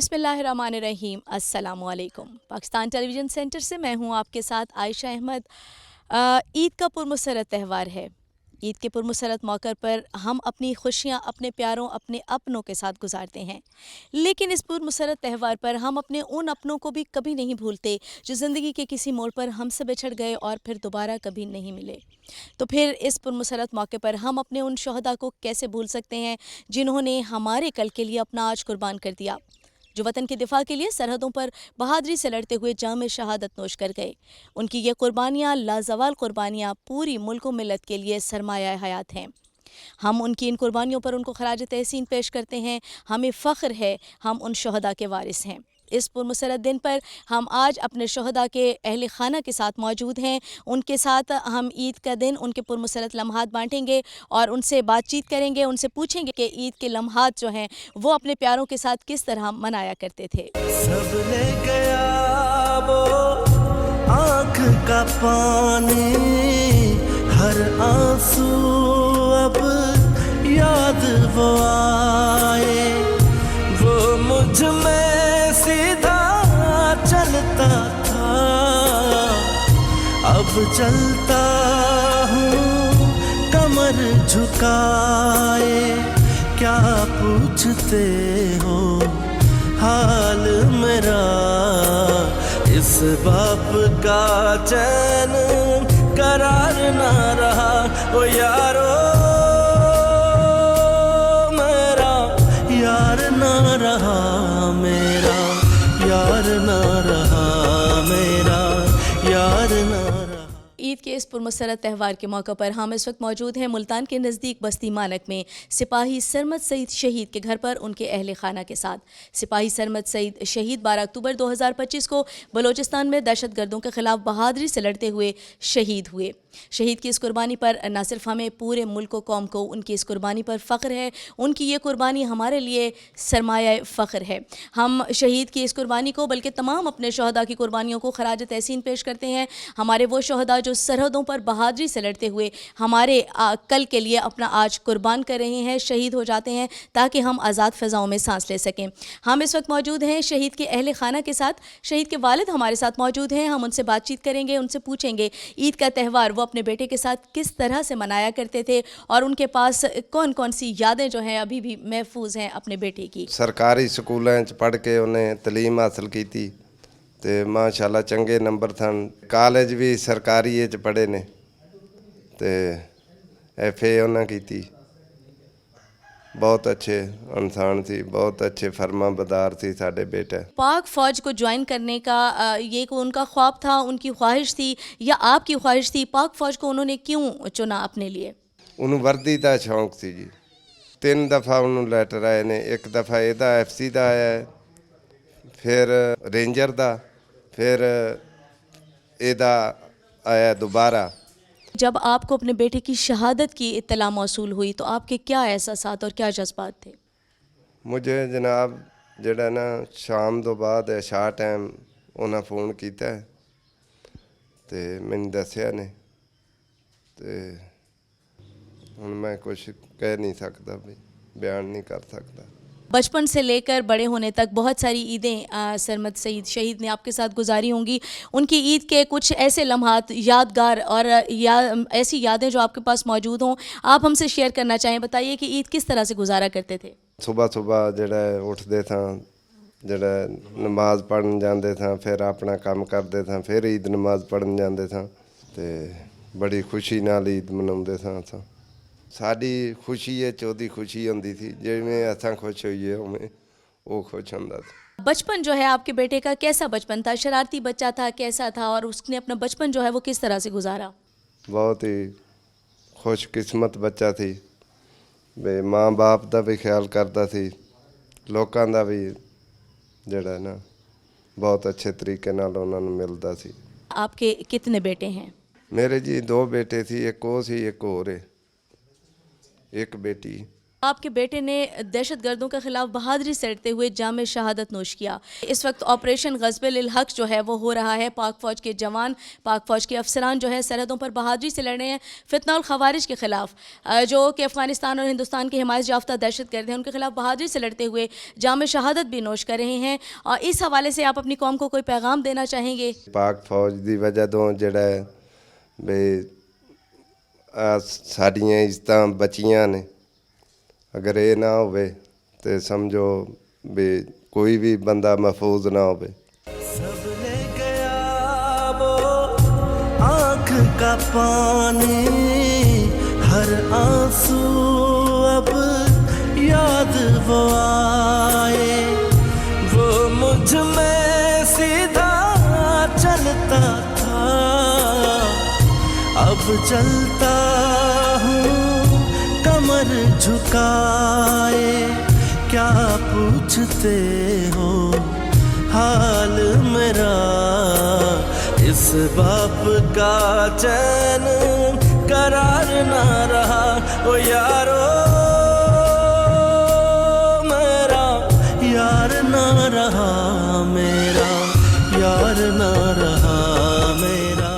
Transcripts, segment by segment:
बिस्मिल्लाहिर्रहमानिर्रहीम। अस्सलाम वालेकुम। पाकिस्तान टेलीविज़न सेंटर से मैं हूं आपके साथ आयशा अहमद। ईद का पुरमसरत त्यौहार है। ईद के पुरमसरत मौके पर हम अपनी खुशियां अपने प्यारों अपने अपनों के साथ गुजारते हैं, लेकिन इस पुरमसरत त्यौहार पर हम अपने उन अपनों को भी कभी नहीं भूलते जो ज़िंदगी के किसी मोड़ पर हमसे बिछड़ गए और फिर दोबारा कभी नहीं मिले। तो फिर इस पुरमसरत मौके पर हम अपने उन शहदा को कैसे भूल सकते हैं जिन्होंने हमारे कल के लिए अपना आज कुर्बान कर दिया, जो वतन के दिफा के लिए सरहदों पर बहादुरी से लड़ते हुए जाम शहादत नोश कर गए। उनकी ये कुर्बानियाँ लाजवाल कुर्बानियाँ पूरी मुल्क व मिल्लत के लिए सरमाया हयात हैं। हम उनकी इन कुर्बानियों पर उनको खराज तहसीन पेश करते हैं। हमें फ़ख्र है हम उन शहदा के वारिस हैं। इस पुरमसरत दिन पर हम आज अपने शहदा के अहल खाना के साथ मौजूद हैं। उनके साथ हम ईद का दिन उनके पुरमसरत लम्हात बांटेंगे और उनसे बातचीत करेंगे, उनसे पूछेंगे कि ईद के लम्हात जो हैं वो अपने प्यारों के साथ किस तरह मनाया करते थे। सब ले गया वो आँख का पानी, हर आंसू अब याद वो आए, वो मुझ में सीधा चलता था, अब चलता हूँ कमर झुकाए। क्या पूछते हो हाल मेरा, इस बाप का चैन करार ना रहा। ओ यारो मेरा यार ना रहा, मेरा यार ना रहा, मेरा यार ना रहा। ईद के इस पुरमसरत त्यौहार के मौके पर हम इस वक्त मौजूद हैं मुल्तान के नज़दीक बस्ती मानक में सिपाही सरमद सईद शहीद के घर पर उनके अहल खाना के साथ। सिपाही सरमद सईद शहीद 12 अक्टूबर 2025 को बलूचिस्तान में दहशत गर्दों के खिलाफ बहादुरी से लड़ते हुए शहीद हुए। शहीद की इस कुर्बानी पर न सिर्फ हमें पूरे मुल्क व कौम को उनकी इस कुर्बानी पर फ़ख्र है, उनकी ये कुर्बानी हमारे लिए सरमाया फ़ख्र है। हम शहीद की इस कुर्बानी को बल्कि तमाम अपने शहदा की कुर्बानियों को खराज तहसीन पेश करते हैं। हमारे वो शहदा जो सरहदों पर बहादुरी से लड़ते हुए हमारे कल के लिए अपना आज कुर्बान कर रहे हैं, शहीद हो जाते हैं ताकि हम आज़ाद फ़ज़ाओं में सांस ले सकें। हम इस वक्त मौजूद हैं शहीद के अहल खाना के साथ। शहीद के वालिद हमारे साथ मौजूद हैं। हम उनसे बातचीत करेंगे, उनसे पूछेंगे ईद का त्यौहार वो अपने बेटे के साथ किस तरह से मनाया करते थे और उनके पास कौन कौन सी यादें जो हैं अभी भी महफूज हैं अपने बेटे की। सरकारी स्कूलों पढ़ के उन्हें तलीम हासिल की ते माशाल्लाह चंगे नंबर सन। कॉलेज भी सरकारी च पढ़े ने ते FA उन्हें की। बहुत अच्छे इंसान थी, बहुत अच्छे फरमा बदार थी साढ़े बेटा। पाक फ़ौज को ज्वाइन करने का ये को उनका ख्वाब था, उनकी ख्वाहिश थी या आपकी ख्वाहिश थी? पाक फ़ौज को उन्होंने क्यों चुना अपने लिए? उन्होंने वर्दी का शौक सी जी। 3 दफ़ा उन्होंने लैटर आए ने, एक दफ़ा ਇਹਦਾ FC ਦਾ आया है, फिर रेंजर का, फिर ਇਹਦਾ आया दोबारा। जब आपको अपने बेटे की शहादत की इत्तला मौसूल हुई तो आपके क्या एहसासात और क्या जज्बात थे? मुझे जनाब जड़ा ना शाम तो बाद शाह टाइम उन्हें फ़ोन किया तो मैंने दसिया ने, तो हुण मैं कुछ कह नहीं सकता, भी बयान नहीं कर सकता। बचपन से लेकर बड़े होने तक बहुत सारी ईदें सरमद सईद शहीद ने आपके साथ गुजारी होंगी। उनकी ईद के कुछ ऐसे लम्हात यादगार और ऐसी यादें जो आपके पास मौजूद हों, आप हमसे शेयर करना चाहें। बताइए कि ईद किस तरह से गुजारा करते थे? सुबह सुबह जड़ा उठते था, जड़ा नमाज पढ़न जाते था, फिर अपना काम करते था, फिर ईद नमाज पढ़न जाते था, तो बड़ी खुशी नाल ईद मनाते था। साड़ी खुशी है चौधी खुशी होंदी थी, जिवें असां खुश होइए उवें वो खुश होंदा था। बचपन जो है आपके बेटे का कैसा बचपन था? शरारती बच्चा था, कैसा था? और उसने अपना बचपन जो है वो किस तरह से गुजारा? बहुत ही खुशकिस्मत बच्चा थी, बे माँ बाप का भी ख्याल करता सी, लोगों का भी जड़ा ना बहुत अच्छे तरीके नाल उन्हां नूं मिलदा सी। आपके कितने बेटे हैं? मेरे जी 2 बेटे थी, एक वो सी एक होर है, एक बेटी। آپ کے بیٹے نے دہشت گردوں کے خلاف بہادری سے لڑتے ہوئے جام شہادت نوش کیا. اس وقت آپریشن غصب للحق جو ہے وہ ہو رہا ہے. پاک فوج کے جوان، پاک فوج کے افسران جو ہے سرحدوں پر بہادری سے لڑ رہے ہیں فتنہ الخوارج کے خلاف، جو کہ افغانستان اور ہندوستان کے حمایت یافتہ دہشت گرد ہیں. ان کے خلاف بہادری سے لڑتے ہوئے جام شہادت بھی نوش کر رہے ہیں. اور اس حوالے سے آپ اپنی قوم کو کوئی پیغام دینا چاہیں گے؟ پاک فوج دی وجہ تو جڑا ہے بے ساڈیاں عزتاں بچیاں نے. اگر یہ نہ ہوئے تو سمجھو بھی کوئی بھی بندہ محفوظ نہ ہوئے. سب لے گیا وہ آنکھ کا پانی، ہر آنسو اب یاد وہ آئے. وہ مجھ میں سیدھا چلتا تھا، اب چلتا ہوں کمر جھکائے. کیا پوچھتے ہو حال میرا، اس باپ کا چین قرار نہ رہا. او یارو میرا یار نہ رہا، میرا یار نہ رہا، میرا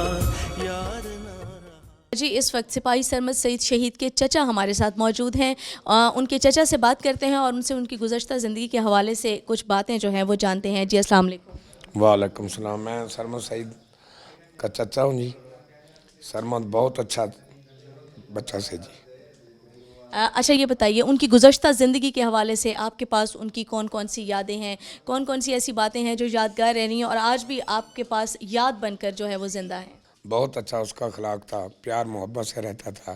یار نہ رہا. جی اس وقت سپاہی سرمد سعید شہید کے چچا ہمارے ساتھ موجود ہیں. ان کے چچا سے بات کرتے ہیں اور ان سے ان کی گزشتہ زندگی کے حوالے سے کچھ باتیں جو ہیں وہ جانتے ہیں. جی السلام علیکم. وعلیکم السلام. میں سرمد سعید کا چچا ہوں جی. سرمد بہت اچھا بچہ سے جی. اچھا یہ بتائیے ان کی گزشتہ زندگی کے حوالے سے آپ کے پاس ان کی کون کون سی یادیں ہیں، کون کون سی ایسی باتیں ہیں جو یادگار رہ رہی ہیں اور آج بھی آپ کے پاس یاد بن کر جو ہے وہ زندہ ہیں؟ بہت اچھا اس کا اخلاق تھا، پیار محبت سے رہتا تھا،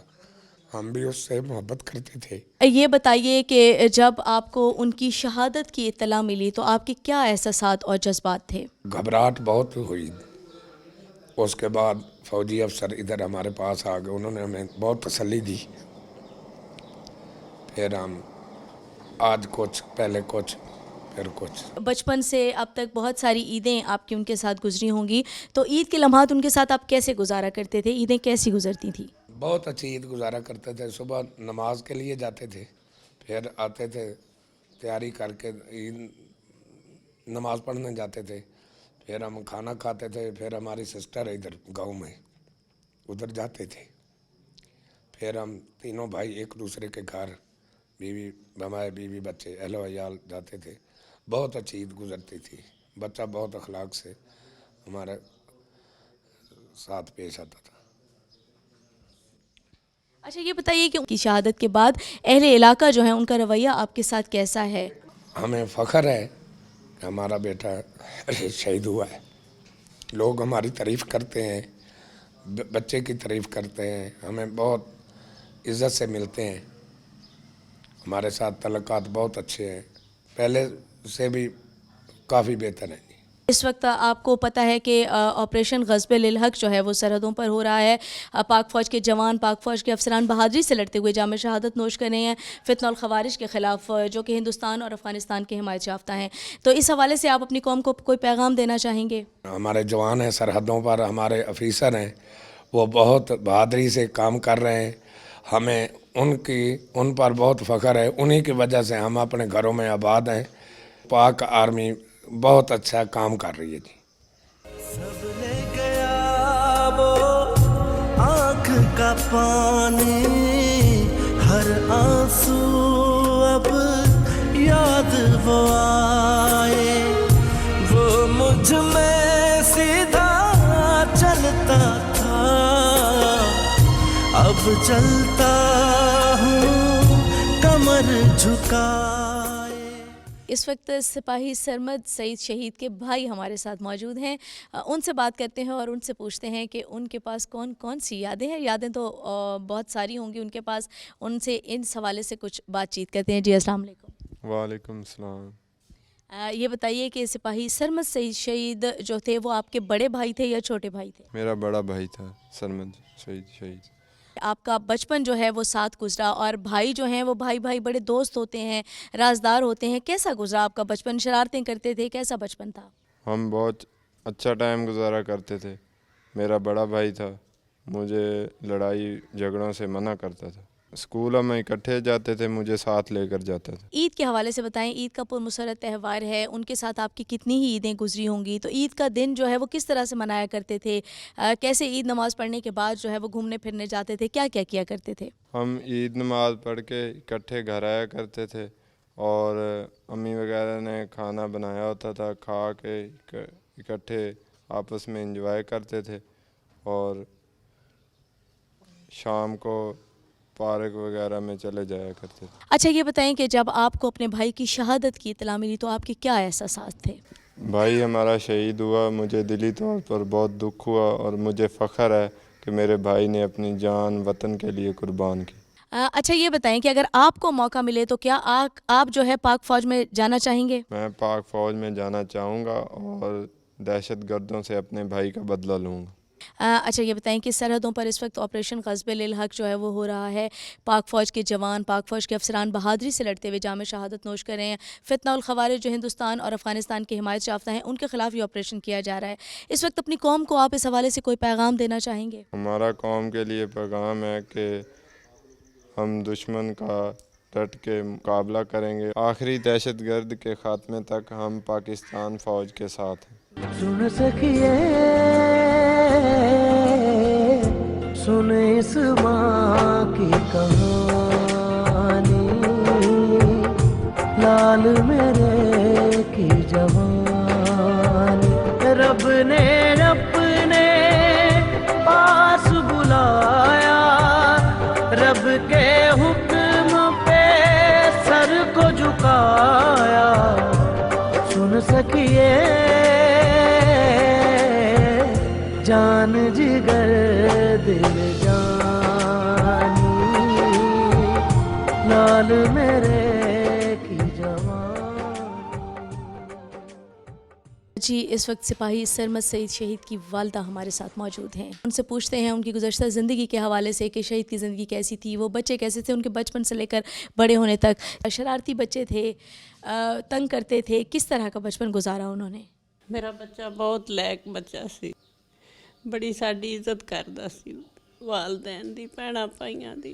ہم بھی اس سے محبت کرتے تھے. یہ بتائیے کہ جب آپ کو ان کی شہادت کی اطلاع ملی تو آپ کے کیا احساسات اور جذبات تھے؟ گھبراہٹ بہت ہوئی. اس کے بعد فوجی افسر ادھر ہمارے پاس آ گئے، انہوں نے ہمیں بہت تسلی دی. پھر ہم آج کچھ، پہلے کچھ، پھر کچھ. بچپن سے اب تک بہت ساری عیدیں آپ کی ان کے ساتھ گزری ہوں گی، تو عید کے لمحات ان کے ساتھ آپ کیسے گزارا کرتے تھے؟ عیدیں کیسی گزرتی تھیں؟ بہت اچھی عید گزارا کرتے تھے. صبح نماز کے لیے جاتے تھے، پھر آتے تھے تیاری کر کے عید نماز پڑھنے جاتے تھے، پھر ہم کھانا کھاتے تھے. پھر ہماری سسٹر ہے ادھر گاؤں میں، ادھر جاتے تھے. پھر ہم تینوں بھائی ایک دوسرے کے گھر، بیوی ہمارے بیوی بچے اہل و عیال جاتے تھے. بہت اچھی عید گزرتی تھی. بچہ بہت اخلاق سے ہمارے ساتھ پیش آتا تھا. اچھا یہ بتائیے کہ ان کی شہادت کے بعد اہل علاقہ جو ہیں ان کا رویہ آپ کے ساتھ کیسا ہے؟ ہمیں فخر ہے کہ ہمارا بیٹا شہید ہوا ہے. لوگ ہماری تعریف کرتے ہیں، بچے کی تعریف کرتے ہیں، ہمیں بہت عزت سے ملتے ہیں. ہمارے ساتھ تعلقات بہت اچھے ہیں، پہلے سے بھی کافی بہتر ہیں. اس وقت آپ کو پتہ ہے کہ آپریشن غصب للحق جو ہے وہ سرحدوں پر ہو رہا ہے. پاک فوج کے جوان، پاک فوج کے افسران بہادری سے لڑتے ہوئے جام شہادت نوش کر رہے ہیں فتنہ الخوارج کے خلاف، جو کہ ہندوستان اور افغانستان کے حمایت یافتہ ہیں. تو اس حوالے سے آپ اپنی قوم کو کوئی پیغام دینا چاہیں گے؟ ہمارے جوان ہیں سرحدوں پر، ہمارے افیسر ہیں، وہ بہت بہادری سے کام کر رہے ہیں. ہمیں ان پر بہت فخر ہے. انہی کی وجہ سے ہم اپنے گھروں میں آباد ہیں. پاک آرمی بہت اچھا کام کر رہی ہے جی. سب لے گیا وہ آنکھ کا پانی، ہر آنسو اب یاد وہ آئے. وہ مجھ میں سیدھا چلتا تھا، اب چلتا ہوں کمر جھکائے. اس وقت سپاہی سرمد سعید شہید کے بھائی ہمارے ساتھ موجود ہیں. ان سے بات کرتے ہیں اور ان سے پوچھتے ہیں کہ ان کے پاس کون کون سی یادیں ہیں. یادیں تو بہت ساری ہوں گی ان کے پاس. ان سے اس حوالے سے کچھ بات چیت کرتے ہیں. جی السلام علیکم. وعلیکم السلام. یہ بتائیے کہ سپاہی سرمد سعید شہید جو تھے وہ آپ کے بڑے بھائی تھے یا چھوٹے بھائی تھے؟ میرا بڑا بھائی تھا سرمد سعید شہید. آپ کا بچپن جو ہے وہ ساتھ گزرا اور بھائی جو ہیں وہ بھائی بڑے دوست ہوتے ہیں، رازدار ہوتے ہیں. کیسا گزرا آپ کا بچپن؟ شرارتیں کرتے تھے؟ کیسا بچپن تھا؟ ہم بہت اچھا ٹائم گزارا کرتے تھے. میرا بڑا بھائی تھا، مجھے لڑائی جھگڑوں سے منع کرتا تھا. स्कूलों में इकट्ठे जाते थे, मुझे साथ लेकर जाता था। ईद के हवाले से बताएं, ईद का पुरमसरत त्यौहार है, उनके साथ आपकी कितनी ही ईदें गुजरी होंगी, तो ईद का दिन जो है वो किस तरह से मनाया करते थे? कैसे ईद नमाज़ पढ़ने के बाद जो है वो घूमने फिरने जाते थे, क्या क्या किया करते थे? हम ईद नमाज पढ़ के इकट्ठे घर आया करते थे और अम्मी वगैरह ने खाना बनाया होता था, खा के इकट्ठे आपस में एंजॉय करते थे और शाम को पार्क वगैरह में चले जाया करते थे। अच्छा ये बताएं कि जब आपको अपने भाई की शहादत की इत्तला मिली तो आपके क्या एहसास थे? भाई हमारा शहीद हुआ, मुझे दिली तौर पर बहुत दुख हुआ और मुझे फ़ख्र है कि मेरे भाई ने अपनी जान वतन के लिए कुर्बान की। अच्छा ये बताएं कि अगर आपको मौका मिले तो क्या आप जो है पाक फ़ौज में जाना चाहेंगे? मैं पाक फ़ौज में जाना चाहूँगा और दहशतगर्दों से अपने भाई का बदला लूँगा। अच्छा ये बताएं कि सरहदों पर इस वक्त ऑपरेशन ग़ज़ब-ए-लिल हक़ जो है वो हो रहा है, पाक फ़ौज के जवान, पाक फ़ौज के अफसरान बहादुरी से लड़ते हुए जाम शहादत नोश कर रहे हैं। फितना उल ख़वारिज जो हिंदुस्तान और अफ़गानिस्तान की हिमायत याफ़्ता हैं, उनके ख़िलाफ़ ये ऑपरेशन किया जा रहा है। इस वक्त अपनी कौम को आप इस हवाले से कोई पैगाम देना चाहेंगे? हमारा कौम के लिए पैगाम है कि हम दुश्मन का डट के मुकाबला करेंगे, आखिरी दहशतगर्द के ख़ात्मे तक हम पाकिस्तान फ़ौज के साथ हैं। सुन सखिए सुन इस माँ की कहानी, लाल मेरे की जवानी, रब ने अपने पास बुलाया, रब के हुक्म पे सर को झुकाया। सुन सकिए जान जिगर दिल जानी, लाल मेरे की जवानी। जी इस वक्त सिपाही सरमद सईद शहीद की वालदा हमारे साथ मौजूद हैं। उनसे पूछते हैं उनकी गुज़श्ता ज़िंदगी के हवाले से कि शहीद की ज़िंदगी कैसी थी, वो बच्चे कैसे थे, उनके बचपन से लेकर बड़े होने तक। शरारती बच्चे थे, तंग करते थे, किस तरह का बचपन गुजारा उन्होंने? मेरा ਬੱਚਾ ਬਹੁਤ ਲਾਇਕ ਬੱਚਾ ਸੀ, ਬੜੀ ਸਾਡੀ ਇੱਜ਼ਤ ਕਰਦਾ ਸੀ, ਵਾਲਦੈਨ ਦੀ, ਭੈਣਾਂ ਭਾਈਆਂ ਦੀ,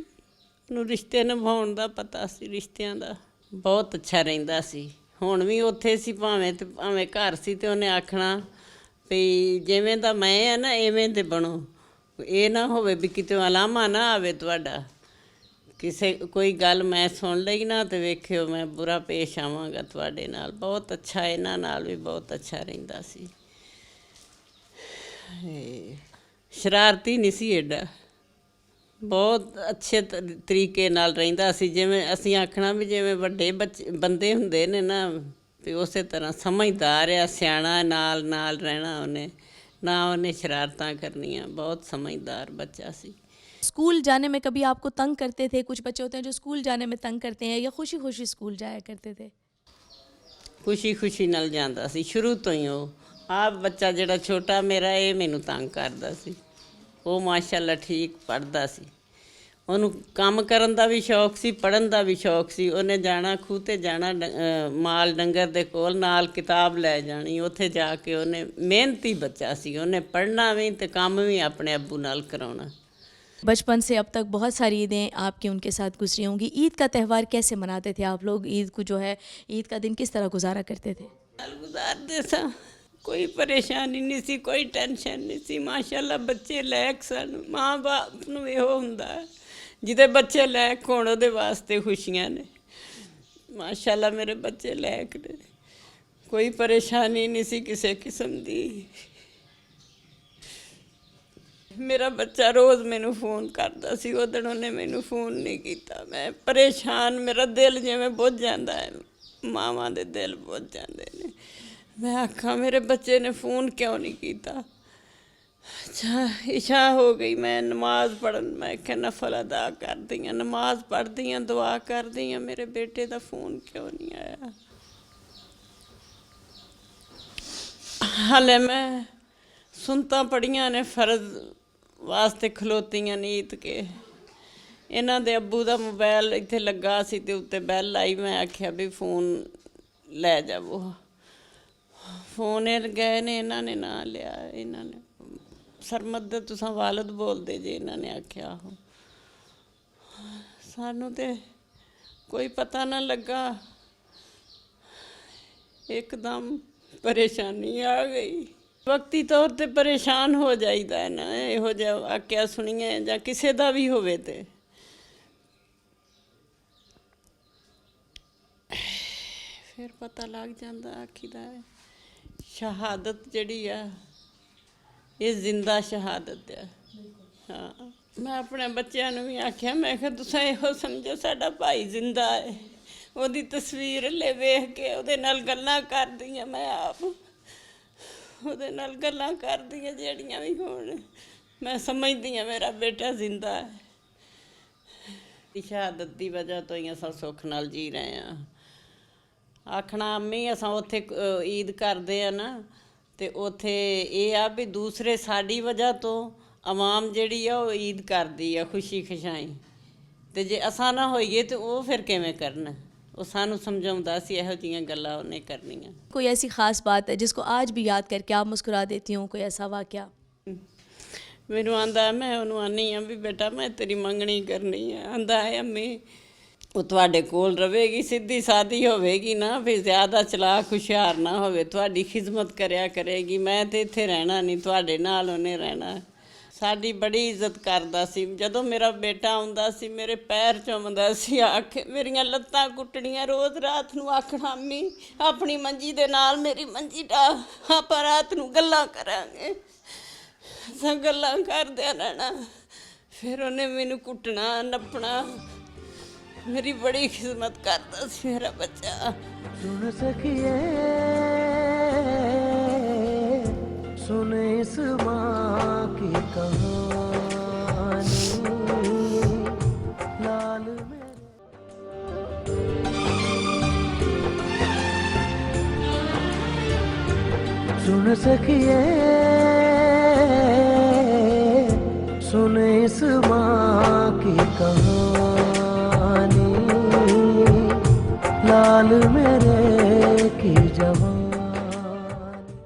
ਉਹਨੂੰ ਰਿਸ਼ਤੇ ਨਿਭਾਉਣ ਦਾ ਪਤਾ ਸੀ, ਰਿਸ਼ਤਿਆਂ ਦਾ ਬਹੁਤ ਅੱਛਾ ਰਹਿੰਦਾ ਸੀ। ਹੁਣ ਵੀ ਉੱਥੇ ਸੀ ਭਾਵੇਂ ਤੇ ਭਾਵੇਂ ਘਰ ਸੀ ਤੇ ਉਹਨੇ ਆਖਣਾ ਵੀ ਜਿਵੇਂ ਦਾ ਮੈਂ ਆ ਨਾ ਐਵੇਂ ਦੇ ਬਣੋ, ਇਹ ਨਾ ਹੋਵੇ ਵੀ ਕਿਤੇ ਅਲਾਮਾ ਨਾ ਆਵੇ ਤੁਹਾਡਾ, ਕਿਸੇ ਕੋਈ ਗੱਲ ਮੈਂ ਸੁਣ ਲਈ ਨਾ ਤੇ ਵੇਖਿਓ ਮੈਂ ਬੁਰਾ ਪੇਸ਼ ਆਵਾਂਗਾ ਤੁਹਾਡੇ ਨਾਲ। ਬਹੁਤ ਅੱਛਾ, ਇਹਨਾਂ ਨਾਲ ਵੀ ਬਹੁਤ ਅੱਛਾ ਰਹਿੰਦਾ ਸੀ। ਸ਼ਰਾਰਤੀ ਨਹੀਂ ਸੀ ਐਡਾ, ਬਹੁਤ ਅੱਛੇ ਤਰੀਕੇ ਨਾਲ ਰਹਿੰਦਾ ਸੀ। ਜਿਵੇਂ ਅਸੀਂ ਆਖਣਾ ਵੀ ਜਿਵੇਂ ਵੱਡੇ ਬੰਦੇ ਹੁੰਦੇ ਨੇ ਨਾ, ਵੀ ਉਸੇ ਤਰ੍ਹਾਂ ਸਮਝਦਾਰ ਆ, ਸਿਆਣਾ, ਨਾਲ ਨਾਲ ਰਹਿਣਾ ਉਹਨੇ, ਨਾ ਉਹਨੇ ਸ਼ਰਾਰਤਾਂ ਕਰਨੀਆਂ। ਬਹੁਤ ਸਮਝਦਾਰ ਬੱਚਾ ਸੀ। स्कूल जाने में कभी आपको तंग करते थे? कुछ बच्चे होते हैं जो स्कूल जाने में तंग करते हैं, या खुशी खुशी स्कूल जाया करते थे? ਖੁਸ਼ੀ ਖੁਸ਼ੀ ਨਾਲ ਜਾਂਦਾ ਸੀ ਸ਼ੁਰੂ ਤੋਂ ਹੀ। ਉਹ ਆਪ ਬੱਚਾ ਜਿਹੜਾ ਛੋਟਾ ਮੇਰਾ, ਇਹ ਮੈਨੂੰ ਤੰਗ ਕਰਦਾ ਸੀ। ਉਹ ਮਾਸ਼ਾਅੱਲਾ ਠੀਕ ਪੜ੍ਹਦਾ ਸੀ, ਉਹਨੂੰ ਕੰਮ ਕਰਨ ਦਾ ਵੀ ਸ਼ੌਕ ਸੀ, ਪੜ੍ਹਨ ਦਾ ਵੀ ਸ਼ੌਕ ਸੀ। ਉਹਨੇ ਜਾਣਾ ਖੂਹ 'ਤੇ ਜਾਣਾ, ਮਾਲ ਡੰਗਰ ਦੇ ਕੋਲ, ਨਾਲ ਕਿਤਾਬ ਲੈ ਜਾਣੀ, ਉੱਥੇ ਜਾ ਕੇ ਉਹਨੇ, ਮਿਹਨਤੀ ਬੱਚਾ ਸੀ, ਉਹਨੇ ਪੜ੍ਹਨਾ ਵੀ ਅਤੇ ਕੰਮ ਵੀ ਆਪਣੇ ਅੱਬੂ ਨਾਲ ਕਰਾਉਣਾ। बचपन से अब तक बहुत सारी ईदें आपकी उनके साथ गुजरी होंगी। ईद का त्यौहार कैसे मनाते थे आप लोग? ईद को जो है, ईद का दिन किस तरह गुजारा करते थे? ਗੁਜ਼ਾਰਦੇ ਸਾਂ, ਕੋਈ ਪਰੇਸ਼ਾਨੀ ਨਹੀਂ ਸੀ, ਕੋਈ ਟੈਨਸ਼ਨ ਨਹੀਂ ਸੀ। ਮਾਸ਼ਾਅੱਲਾ ਬੱਚੇ ਲਾਇਕ ਸਨ। ਮਾਂ ਬਾਪ ਨੂੰ ਇਹੋ ਹੁੰਦਾ ਜਿਹਦੇ ਬੱਚੇ ਲਾਇਕ ਹੋਣ, ਉਹਦੇ ਵਾਸਤੇ ਖੁਸ਼ੀਆਂ ਨੇ। ਮਾਸ਼ਾਅੱਲਾ ਮੇਰੇ ਬੱਚੇ ਲਾਇਕ ਨੇ, ਕੋਈ ਪਰੇਸ਼ਾਨੀ ਨਹੀਂ ਸੀ ਕਿਸੇ ਕਿਸਮ ਦੀ। ਮੇਰਾ ਬੱਚਾ ਰੋਜ਼ ਮੈਨੂੰ ਫੋਨ ਕਰਦਾ ਸੀ, ਉਹ ਦਿਨ ਉਹਨੇ ਮੈਨੂੰ ਫੋਨ ਨਹੀਂ ਕੀਤਾ। ਮੈਂ ਪਰੇਸ਼ਾਨ, ਮੇਰਾ ਦਿਲ ਜਿਵੇਂ ਬੁੱਝ ਜਾਂਦਾ ਹੈ, ਮਾਵਾਂ ਦੇ ਦਿਲ ਬੁੱਝ ਜਾਂਦੇ ਨੇ। ਮੈਂ ਆਖਾਂ ਮੇਰੇ ਬੱਚੇ ਨੇ ਫੋਨ ਕਿਉਂ ਨਹੀਂ ਕੀਤਾ। ਅੱਛਾ ਇਸ਼ਾ ਹੋ ਗਈ, ਮੈਂ ਨਮਾਜ਼ ਪੜ੍ਹਨ, ਮੈਂ ਕਿਹਾ ਨਫਲ ਅਦਾ ਕਰਦੀ ਹਾਂ, ਨਮਾਜ਼ ਪੜ੍ਹਦੀ ਹਾਂ, ਦੁਆ ਕਰਦੀ ਹਾਂ, ਮੇਰੇ ਬੇਟੇ ਦਾ ਫੋਨ ਕਿਉਂ ਨਹੀਂ ਆਇਆ। ਹਾਲੇ ਮੈਂ ਸੁਨਤਾਂ ਪੜ੍ਹੀਆਂ ਨੇ, ਫਰਜ਼ ਵਾਸਤੇ ਖਲੋਤੀਆਂ ਨੀਤ ਕੇ। ਇਹਨਾਂ ਦੇ ਅੱਬੂ ਦਾ ਮੋਬਾਈਲ ਇੱਥੇ ਲੱਗਾ ਸੀ ਤੇ ਉੱਤੇ ਬੈਲ ਆਈ, ਮੈਂ ਆਖਿਆ ਵੀ ਫੋਨ ਲੈ ਜਾਵੋ। ਫੋਨ ਇਹ ਗਏ ਨੇ, ਇਹਨਾਂ ਨੇ ਨਾ ਲਿਆ। ਇਹਨਾਂ ਨੇ ਸਰਮਦ ਦੇ ਤੁਸੀਂ ਵਾਲਦ ਬੋਲਦੇ ਜੇ, ਇਹਨਾਂ ਨੇ ਆਖਿਆ। ਸਾਨੂੰ ਤੇ ਕੋਈ ਪਤਾ ਨਾ ਲੱਗਾ, ਇੱਕਦਮ ਪਰੇਸ਼ਾਨੀ ਆ ਗਈ। ਵਕਤੀ ਤੌਰ ਤੇ ਪਰੇਸ਼ਾਨ ਹੋ ਜਾਈਦਾ ਹੈ ਨਾ, ਇਹੋ ਜਿਹਾ ਵਾਕਿਆ ਸੁਣੀਏ ਜਾਂ ਕਿਸੇ ਦਾ ਵੀ ਹੋਵੇ ਤੇ। ਫਿਰ ਪਤਾ ਲੱਗ ਜਾਂਦਾ ਆਖੀਦਾ ਹੈ ਸ਼ਹਾਦਤ ਜਿਹੜੀ ਆ ਇਹ ਜ਼ਿੰਦਾ ਸ਼ਹਾਦਤ ਆ। ਹਾਂ, ਮੈਂ ਆਪਣੇ ਬੱਚਿਆਂ ਨੂੰ ਵੀ ਆਖਿਆ, ਮੈਂ ਕਿਹਾ ਤੁਸੀਂ ਇਹੋ ਸਮਝੋ ਸਾਡਾ ਭਾਈ ਜ਼ਿੰਦਾ ਹੈ। ਉਹਦੀ ਤਸਵੀਰ ਲੈ ਵੇਖ ਕੇ ਉਹਦੇ ਨਾਲ ਗੱਲਾਂ ਕਰਦੀ ਹਾਂ, ਮੈਂ ਆਪ ਉਹਦੇ ਨਾਲ ਗੱਲਾਂ ਕਰਦੀ ਹਾਂ ਜਿਹੜੀਆਂ ਵੀ ਹੋਣ, ਮੈਂ ਸਮਝਦੀ ਹਾਂ ਮੇਰਾ ਬੇਟਾ ਜ਼ਿੰਦਾ ਹੈ। ਸ਼ਹਾਦਤ ਦੀ ਵਜ੍ਹਾ ਤੋਂ ਹੀ ਅਸਾਂ ਸੁੱਖ ਨਾਲ ਜੀ ਰਹੇ ਹਾਂ। ਆਖਣਾ ਅੰਮੀ ਅਸਾਂ ਉੱਥੇ ਈਦ ਕਰਦੇ ਆ ਨਾ, ਤੇ ਉੱਥੇ ਇਹ ਆ ਵੀ ਦੂਸਰੇ ਸਾਡੀ ਵਜ੍ਹਾ ਤੋਂ ਆਵਾਮ ਜਿਹੜੀ ਆ ਉਹ ਈਦ ਕਰਦੀ ਆ ਖੁਸ਼ੀ ਖੁਸ਼ਾਈ, ਤੇ ਜੇ ਅਸਾਂ ਨਾ ਹੋਈਏ ਤੇ ਉਹ ਫਿਰ ਕਿਵੇਂ ਕਰਨ। ਉਹ ਸਾਨੂੰ ਸਮਝਾਉਂਦਾ ਸੀ ਇਹੋ ਜਿਹੀਆਂ ਗੱਲਾਂ ਉਹਨੇ ਕਰਨੀਆਂ। कोई ऐसी ख़ास बात है जिसको आज भी याद करके आप मुस्कुरा देती हूँ, कोई ऐसा वाक़या? ਮੈਨੂੰ ਆਂਦਾ, ਮੈਂ ਉਹਨੂੰ ਆਨੀ ਆ ਵੀ ਬੇਟਾ ਮੈਂ ਤੇਰੀ ਮੰਗਣੀ ਕਰਨੀ ਆ। ਆਂਦਾ ਹੈ ਅੰਮੀ ਉਹ ਤੁਹਾਡੇ ਕੋਲ ਰਵੇਗੀ, ਸਿੱਧੀ ਸਾਦੀ ਹੋਵੇਗੀ ਨਾ, ਫਿਰ ਜ਼ਿਆਦਾ ਚਲਾਕ ਹੁਸ਼ਿਆਰ ਨਾ ਹੋਵੇ, ਤੁਹਾਡੀ ਖਿਦਮਤ ਕਰਿਆ ਕਰੇਗੀ। ਮੈਂ ਤੇ ਇੱਥੇ ਰਹਿਣਾ ਨਹੀਂ, ਤੁਹਾਡੇ ਨਾਲ ਉਹਨੇ ਰਹਿਣਾ। ਸਾਡੀ ਬੜੀ ਇੱਜ਼ਤ ਕਰਦਾ ਸੀ। ਜਦੋਂ ਮੇਰਾ ਬੇਟਾ ਆਉਂਦਾ ਸੀ ਮੇਰੇ ਪੈਰ ਚੁੰਮਦਾ ਸੀ, ਆਖ ਮੇਰੀਆਂ ਲੱਤਾਂ ਕੁੱਟਣੀਆਂ, ਰੋਜ਼ ਰਾਤ ਨੂੰ ਆਖਣਾ ਅੰਮੀ ਆਪਣੀ ਮੰਜੀ ਦੇ ਨਾਲ ਮੇਰੀ ਮੰਜੀ ਡਾ, ਆਪਾਂ ਰਾਤ ਨੂੰ ਗੱਲਾਂ ਕਰਾਂਗੇ। ਅਸਾਂ ਗੱਲਾਂ ਕਰਦਿਆਂ ਰਹਿਣਾ। ਫਿਰ ਉਹਨੇ ਮੈਨੂੰ ਕੁੱਟਣਾ ਨੱਪਣਾ। ਮੇਰੀ ਬੜੀ ਖਿਦਮਤ ਕਰਦਾ ਸੀ ਮੇਰਾ ਬੱਚਾ। सुन सखिए सुन इस माँ की कहानी, लाल मेरे सुन सखिए सुन इस माँ की कहानी, लाल मेरे की जवानी।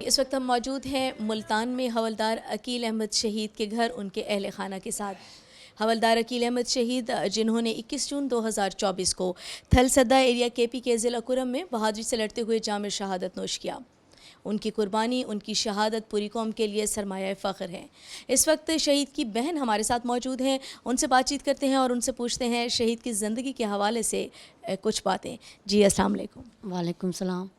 इस वक्त हम मौजूद हैं मुल्तान में हवलदार अकील अहमद शहीद के घर, उनके अहल खाना के साथ। हवलदार अकील अहमद शहीद जिन्होंने 21 जून 2024 को थलसदा एरिया केपी के ज़िला कुरम में बहादुरी से लड़ते हुए जाम शहादत नोश किया। उनकी कुर्बानी, उनकी शहादत पूरी कौम के लिए सरमाया फ़ख्र है। इस वक्त शहीद की बहन हमारे साथ मौजूद हैं, उनसे बातचीत करते हैं और उनसे पूछते हैं शहीद की ज़िंदगी के हवाले से कुछ बातें। जी अस्सलाम वालेकुम। वालेकुम सलाम।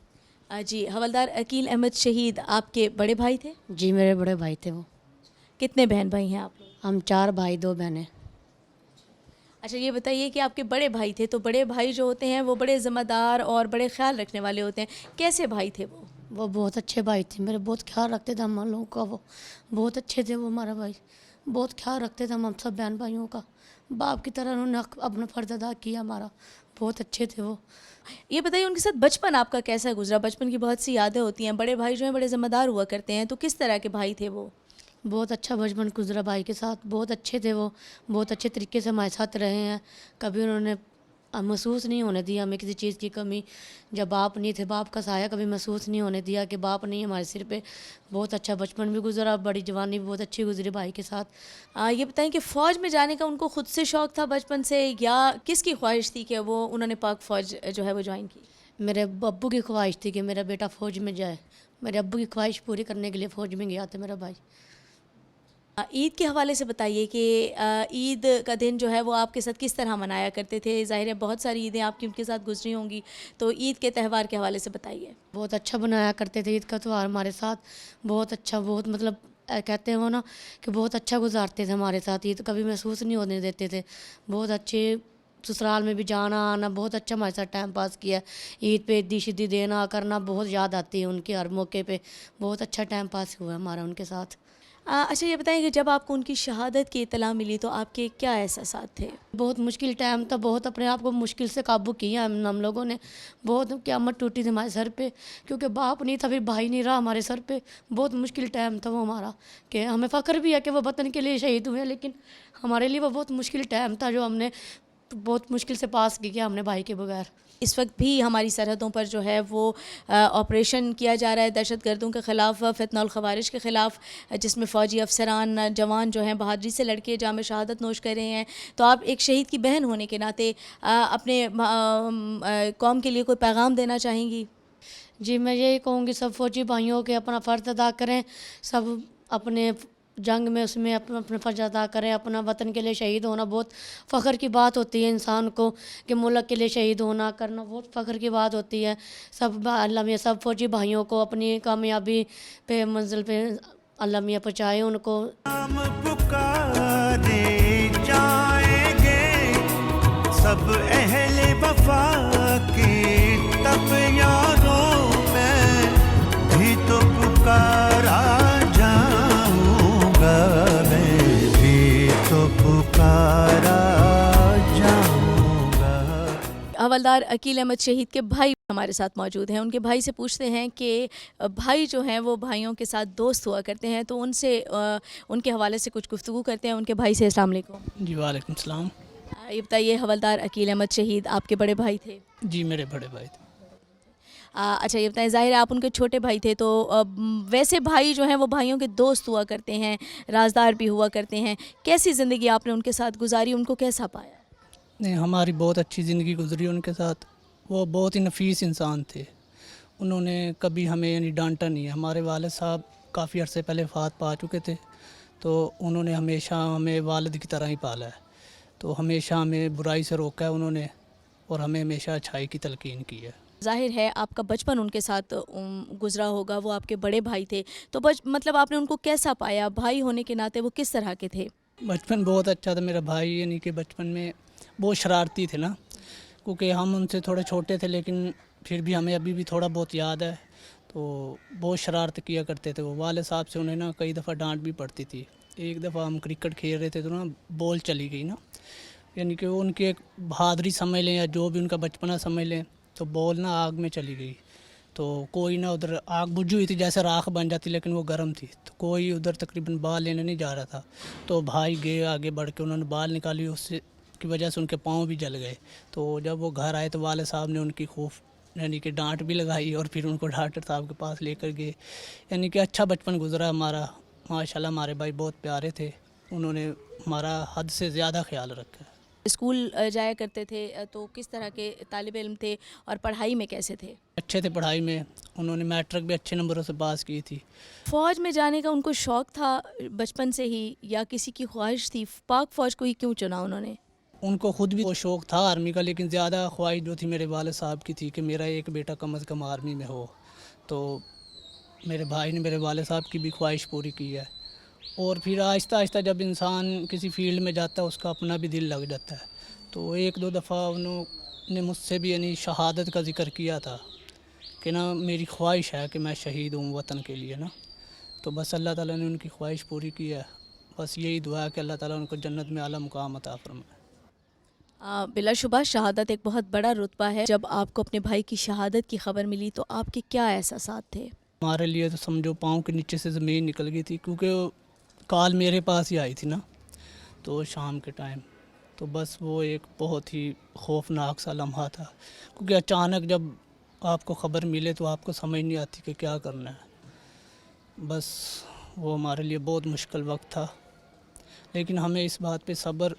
जी, हवलदार अकील अहमद शहीद आपके बड़े भाई थे? जी मेरे बड़े भाई थे वो। कितने बहन भाई हैं आप लोग? हम 4 भाई 2 बहनें। अच्छा, ये बताइए कि आपके बड़े भाई थे, तो बड़े भाई जो होते हैं वो बड़े ज़िम्मेदार और बड़े ख्याल रखने वाले होते हैं, कैसे भाई थे वो? वो बहुत अच्छे भाई थे, मेरे बहुत ख्याल रखते थे हम लोगों का। वो बहुत अच्छे थे वो, हमारा भाई बहुत ख्याल रखते थे हम सब बहन भाइयों का। बाप की तरह उन्होंने अपना फ़र्ज़ अदा किया हमारा। बहुत अच्छे थे वो। ये बताइए उनके साथ बचपन आपका कैसा गुजरा? बचपन की बहुत सी यादें होती हैं, बड़े भाई जो हैं बड़े ज़िम्मेदार हुआ करते हैं, तो किस तरह के भाई थे वो? बहुत अच्छा बचपन गुजरा भाई के साथ, बहुत अच्छे थे वो। बहुत अच्छे तरीके से हमारे साथ रहे हैं। कभी उन्होंने महसूस नहीं होने दिया हमें किसी चीज़ की कमी। जब बाप नहीं थे, बाप का साया कभी महसूस नहीं होने दिया कि बाप नहीं हमारे सिर पे। बहुत अच्छा बचपन भी गुजरा, बड़ी जवानी भी बहुत अच्छी गुजरी भाई के साथ। ये बताएं कि फ़ौज में जाने का उनको खुद से शौक़ था बचपन से, या किसकी ख्वाहिश थी कि वो उन्होंने पाक फ़ौज जो है वो ज्वाइन की? मेरे अब्बू की ख्वाहिश थी कि मेरा बेटा फ़ौज में जाए। मेरे अब्बू की ख्वाहिश पूरी करने के लिए फ़ौज में गया था मेरा भाई। ईद के हवाले से बताइए कि ईद का दिन जो है वो आपके साथ किस तरह मनाया करते थे? ज़ाहिर है बहुत सारी ईदें आपकी उनके साथ गुजरी होंगी, तो ईद के त्यौहार के हवाले से बताइए। बहुत अच्छा बनाया करते थे ईद का त्यौहार हमारे साथ। बहुत अच्छा, बहुत मतलब कहते हैं वो ना कि बहुत अच्छा गुजारते थे हमारे साथ। ईद कभी महसूस नहीं होने देते थे। बहुत अच्छे ससुराल में भी जाना आना, बहुत अच्छा हमारे साथ टाइम पास किया। ईद पे ईदी शिद्दी देना करना बहुत याद आती है उनके हर मौके पे। बहुत अच्छा टाइम पास हुआ हमारा उनके साथ। अच्छा, ये बताएं कि जब आपको उनकी शहादत की इत्तला मिली तो आपके क्या एहसासात थे? बहुत मुश्किल टाइम था, बहुत अपने आप को मुश्किल से काबू किया हम लोगों ने। बहुत क़यामत टूटी थी हमारे सर पे, क्योंकि बाप नहीं था, फिर भाई नहीं रहा हमारे सर पे। बहुत मुश्किल टाइम था वो हमारा, कि हमें फ़ख्र भी है कि वो वतन के लिए शहीद हुए, लेकिन हमारे लिए वो बहुत मुश्किल टाइम था जो हमने बहुत मुश्किल से पास किया हमने भाई के बगैर। इस वक्त भी हमारी सरहदों पर जो है वो ऑपरेशन किया जा रहा है दहशत गर्दों के ख़िलाफ़, फितनल ख़वारिज के ख़िलाफ़, जिसमें फ़ौजी अफसरान जवान जो हैं बहादुरी से लड़के जाम शहादत नोश कर रहे हैं। तो आप एक शहीद की बहन होने के नाते अपने कौम के लिए कोई पैगाम देना चाहेंगी? जी, मैं यही कहूँगी सब फौजी भाइयों के अपना फ़र्ज़ अदा करें, सब अपने जंग में उसमें अपना अपना फ़र्ज़ अदा करें। अपना वतन के लिए शहीद होना बहुत फ़ख्र की बात होती है इंसान को, कि मुल्क के लिए शहीद होना करना बहुत फ़ख्र की बात होती है। सब अल्लाह मियाँ सब फौजी भाइयों को अपनी कामयाबी पे मंजिल पे अल्लाह मियाँ पहुँचाए उनको। हम पुकारे जाएंगे सब अहले वफा के, तब यारों में भी तो पुकारा जाऊंगा, मैं भी तो पुकारा जाऊंगा। हवलदार अकील अहमद शहीद के भाई हमारे साथ मौजूद हैं। उनके भाई से पूछते हैं कि भाई जो हैं वो भाइयों के साथ दोस्त हुआ करते हैं, तो उनसे उनके हवाले से कुछ गुफ्तगू करते हैं। उनके भाई से अस्सलाम वालेकुम। जी वालेकुम सलाम। ये बताइए, हवलदार अकील अहमद शहीद आपके बड़े भाई थे? जी मेरे बड़े भाई थे। अच्छा, ये बताएं, ज़ाहिर है आप उनके छोटे भाई थे, तो वैसे भाई जो हैं वो भाइयों के दोस्त हुआ करते हैं, राजदार भी हुआ करते हैं। कैसी ज़िंदगी आपने उनके साथ गुजारी, उनको कैसा पाया? नहीं, हमारी बहुत अच्छी ज़िंदगी गुजरी उनके साथ। वो बहुत ही नफीस इंसान थे। उन्होंने कभी हमें यानी डांटा नहीं है। हमारे वालिद साहब काफ़ी अरसे पहले वफ़ात पा चुके थे, तो उन्होंने हमेशा हमें वालिद की तरह ही पाला है। तो हमेशा हमें बुराई से रोका है उन्होंने, और हमें हमेशा अच्छाई की तलकीन की है। ज़ाहिर है आपका बचपन उनके साथ गुज़रा होगा, वो आपके बड़े भाई थे, तो मतलब आपने उनको कैसा पाया? भाई होने के नाते वो किस तरह के थे? बचपन बहुत अच्छा था मेरा भाई, यानी कि बचपन में बहुत शरारती थे ना, क्योंकि हम उनसे थोड़े छोटे थे, लेकिन फिर भी हमें अभी भी थोड़ा बहुत याद है। तो बहुत शरारत किया करते थे वो। वाले साहब से उन्हें ना कई दफ़ा डांट भी पड़ती थी। एक दफ़ा हम क्रिकेट खेल रहे थे तो ना बॉल चली गई ना, यानी कि वो उनकी एक बहादुरी समझ लें या जो भी उनका बचपना समझ लें, तो बॉल ना आग में चली गई। तो कोई ना उधर आग बुझी हुई थी, जैसे राख बन जाती, लेकिन वो गर्म थी, तो कोई उधर तकरीबन बाल लेने नहीं जा रहा था। तो भाई गए आगे बढ़ के, उन्होंने बाल निकाली, उससे की वजह से उनके पाँव भी जल गए। तो जब वो घर आए तो वाले साहब ने उनकी खूब यानी कि डांट भी लगाई, और फिर उनको डॉक्टर साहब के पास लेकर गए। यानी कि अच्छा बचपन गुजरा हमारा माशाल्लाह। हमारे भाई बहुत प्यारे थे, उन्होंने हमारा हद से ज़्यादा ख्याल रखा। स्कूल जाया करते थे, तो किस तरह के तालिब इल्म थे और पढ़ाई में कैसे थे? अच्छे थे पढ़ाई में, उन्होंने मैट्रिक भी अच्छे नंबरों से पास की थी। फ़ौज में जाने का उनको शौक़ था बचपन से ही, या किसी की ख्वाहिश थी? पाक फ़ौज को ही क्यों चुना उन्होंने? उनको खुद भी वो शौक़ था आर्मी का, लेकिन ज़्यादा ख्वाहिश जो थी मेरे वाले साहब की थी कि मेरा एक बेटा कम अज़ कम आर्मी में हो। तो मेरे भाई ने मेरे वाले साहब की भी ख्वाहिश पूरी की है। और फिर आहिस्ता आहिस्ता जब इंसान किसी फील्ड में जाता है, उसका अपना भी दिल लग जाता है। तो एक दो दफ़ा उन्होंने मुझसे भी यानी शहादत का ज़िक्र किया था कि ना मेरी ख्वाहिश है कि मैं शहीद हूँ वतन के लिए ना। तो बस अल्लाह ताला ने उनकी ख्वाहिश पूरी की है। बस यही दुआ है कि अल्लाह ताला उनको जन्नत में आला मुकाम अता फरमाए। बिलाशुबा शहादत एक बहुत बड़ा रुतबा है। जब आपको अपने भाई की शहादत की खबर मिली तो आपके क्या एहसासात थे? हमारे लिए तो समझो पाँव के नीचे से ज़मीन निकल गई थी, क्योंकि कॉल मेरे पास ही आई थी ना, तो शाम के टाइम। तो बस वो एक बहुत ही खौफनाक सा लम्हा था, क्योंकि अचानक जब आपको ख़बर मिले तो आपको समझ नहीं आती कि क्या करना है। बस वो हमारे लिए बहुत मुश्किल वक्त था, लेकिन हमें इस बात पे सब्र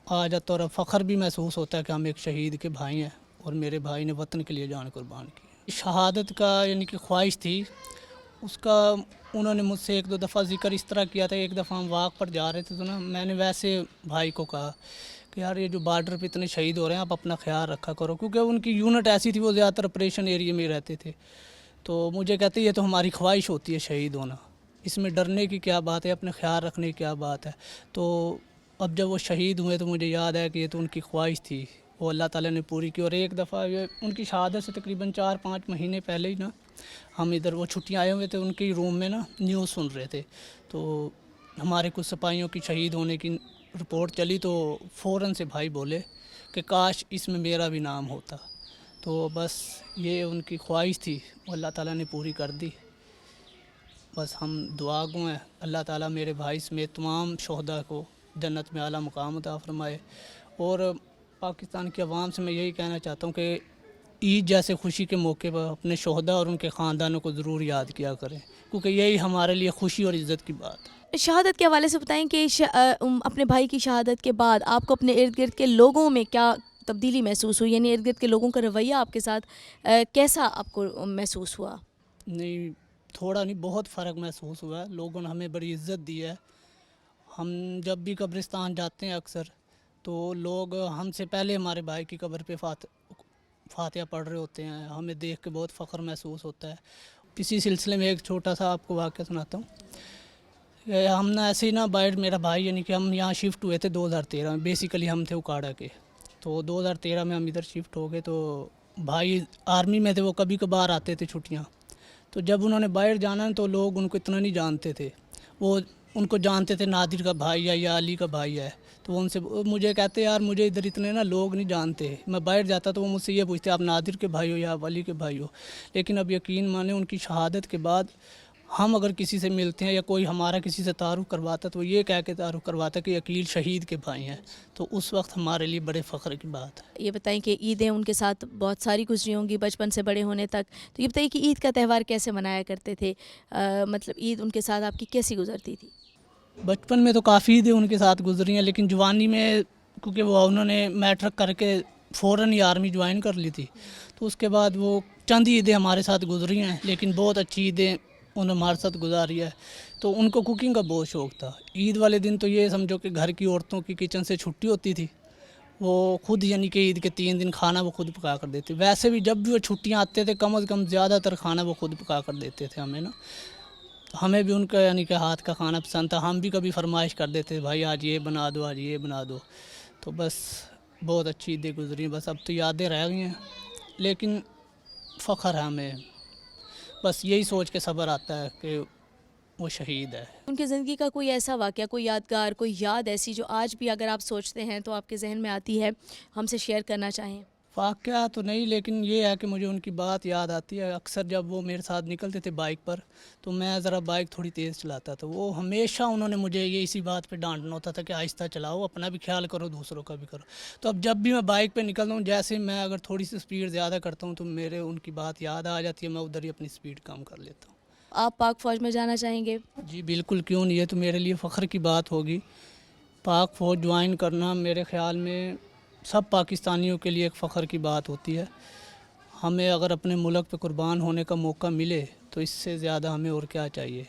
आ जाता और फ़ख्र भी महसूस होता है कि हम एक शहीद के भाई हैं और मेरे भाई ने वतन के लिए जान कुर्बान की। शहादत का यानी कि ख्वाहिश थी उसका, उन्होंने मुझसे एक दो दफ़ा ज़िक्र इस तरह किया था। एक दफ़ा हम वाक पर जा रहे थे तो ना मैंने वैसे भाई को कहा कि यार ये जो बॉर्डर पे इतने शहीद हो रहे हैं, आप अपना ख्याल रखा करो, क्योंकि उनकी यूनिट ऐसी थी, वो ज़्यादातर ऑपरेशन एरिया में रहते थे। तो मुझे कहते ये तो हमारी ख्वाहिश होती है शहीद होना, इसमें डरने की क्या बात है, अपने ख्याल रखने की क्या बात है। तो अब जब वो शहीद हुए तो मुझे याद है कि ये तो उनकी ख्वाहिश थी, वो अल्लाह ताला ने पूरी की। और एक दफ़ा ये उनकी शहादत से तकरीबन 4-5 महीने पहले ही ना, हम इधर वो छुट्टियाँ आए हुए थे, उनके रूम में ना न्यूज़ सुन रहे थे। तो हमारे कुछ सिपाहियों की शहीद होने की रिपोर्ट चली, तो फ़ौरन से भाई बोले कि काश इसमें मेरा भी नाम होता। तो बस ये उनकी ख्वाहिश थी, वो अल्लाह ताला ने पूरी कर दी। बस हम दुआ गो हैं अल्लाह ताला मेरे भाई समेत तमाम शोहदा को जन्नत में आला मुकाम अता फरमाए। और पाकिस्तान की आवाम से मैं यही कहना चाहता हूँ कि ईद जैसे खुशी के मौके पर अपने शोहदा और उनके ख़ानदानों को ज़रूर याद किया करें, क्योंकि यही हमारे लिए खुशी और इज़्ज़त की बात है। शहादत के हवाले से बताएं कि अपने भाई की शहादत के बाद आपको अपने इर्द गिर्द के लोगों में क्या तब्दीली महसूस हुई, यानी इर्द गिर्द के लोगों का रवैया आपके साथ कैसा आपको महसूस हुआ? नहीं, थोड़ा नहीं, बहुत फ़र्क महसूस हुआ है। लोगों ने हमें बड़ी इज़्ज़त दी है। हम जब भी कब्रिस्तान जाते हैं अक्सर, तो लोग हमसे पहले हमारे भाई की कब्र पे फातिहा पढ़ रहे होते हैं। हमें देख के बहुत फ़ख्र महसूस होता है। इसी सिलसिले में एक छोटा सा आपको वाक़या सुनाता हूँ। हम ना ऐसे ही ना बाहर, मेरा भाई यानी कि हम यहाँ शिफ्ट हुए थे 2013 में। बेसिकली हम थे उकाड़ा के, तो 2013 में हम इधर शिफ्ट हो गए। तो भाई आर्मी में थे, वो कभी कभार आते थे छुट्टियाँ। तो जब उन्होंने बाहर जाना तो लोग उनको इतना नहीं जानते थे। वो उनको जानते थे नादिर का भाई है या अली का भाई है। तो उनसे मुझे कहते यार मुझे इधर इतने ना लोग नहीं जानते। मैं बाहर जाता तो वो मुझसे ये पूछते आप नादिर के भाई हो या आप अली के भाई हो। लेकिन अब यकीन माने उनकी शहादत के बाद हम अगर किसी से मिलते हैं या कोई हमारा किसी से तारुफ़ करवाता तो ये कह के तारुफ़ करवाता कि अकील शहीद के भाई हैं। तो उस वक्त हमारे लिए बड़े फ़ख्र की बात है। ये बताएं कि ईदें उनके साथ बहुत सारी गुजरी होंगी बचपन से बड़े होने तक, तो ये बताइए कि ईद का त्यौहार कैसे मनाया करते थे? मतलब ईद उनके साथ आपकी कैसी गुजरती थी? बचपन में तो काफ़ी ईदें उनके साथ गुजरी हैं, लेकिन जवानी में क्योंकि वो उन्होंने मैट्रिक करके फ़ौरन ही आर्मी ज्वाइन कर ली थी, तो उसके बाद वो चंद ईदें हमारे साथ गुजरी हैं, लेकिन बहुत अच्छी ईदें उन्होंने हमारे साथ गुजारी है। तो उनको कुकिंग का बहुत शौक़ था। ईद वाले दिन तो ये समझो कि घर की औरतों की किचन से छुट्टी होती थी। वो खुद यानी कि ईद के 3 दिन खाना वो खुद पका कर देते। वैसे भी जब भी वो छुट्टियाँ आते थे कम से कम ज़्यादातर खाना वो खुद पका कर देते थे हमें ना। हमें भी उनका यानी कि हाथ का खाना पसंद था। हम भी कभी फरमाइश कर देते भाई आज ये बना दो, आज ये बना दो। तो बस बहुत अच्छी ईदें गुजरी। बस अब तो यादें रह गई हैं, लेकिन फ़ख्र है हमें। बस यही सोच के सब्र आता है कि वो शहीद है। उनकी ज़िंदगी का कोई ऐसा वाक़या, कोई यादगार, कोई याद ऐसी जो आज भी अगर आप सोचते हैं तो आपके जहन में आती है, हमसे शेयर करना चाहें? वाक़या तो नहीं, लेकिन ये है कि मुझे उनकी बात याद आती है। अक्सर जब वो मेरे साथ निकलते थे बाइक पर, तो मैं ज़रा बाइक थोड़ी तेज़ चलाता था। वो हमेशा उन्होंने मुझे ये इसी बात पे डांटना होता था कि आहिस्ता चलाओ, अपना भी ख्याल करो, दूसरों का भी करो। तो अब जब भी मैं बाइक पे निकलता हूँ, जैसे मैं अगर थोड़ी सी स्पीड ज़्यादा करता हूँ तो मेरे उनकी बात याद आ जाती है। मैं उधर ही अपनी स्पीड कम कर लेता हूँ। आप पाक फ़ौज में जाना चाहेंगे? जी बिल्कुल, क्यों नहीं। ये तो मेरे लिए फ़ख्र की बात होगी। पाक फ़ौज ज्वाइन करना मेरे ख़्याल में सब पाकिस्तानियों के लिए एक फ़ख्र की बात होती है। हमें अगर अपने मुल्क पे कुर्बान होने का मौका मिले तो इससे ज़्यादा हमें और क्या चाहिए।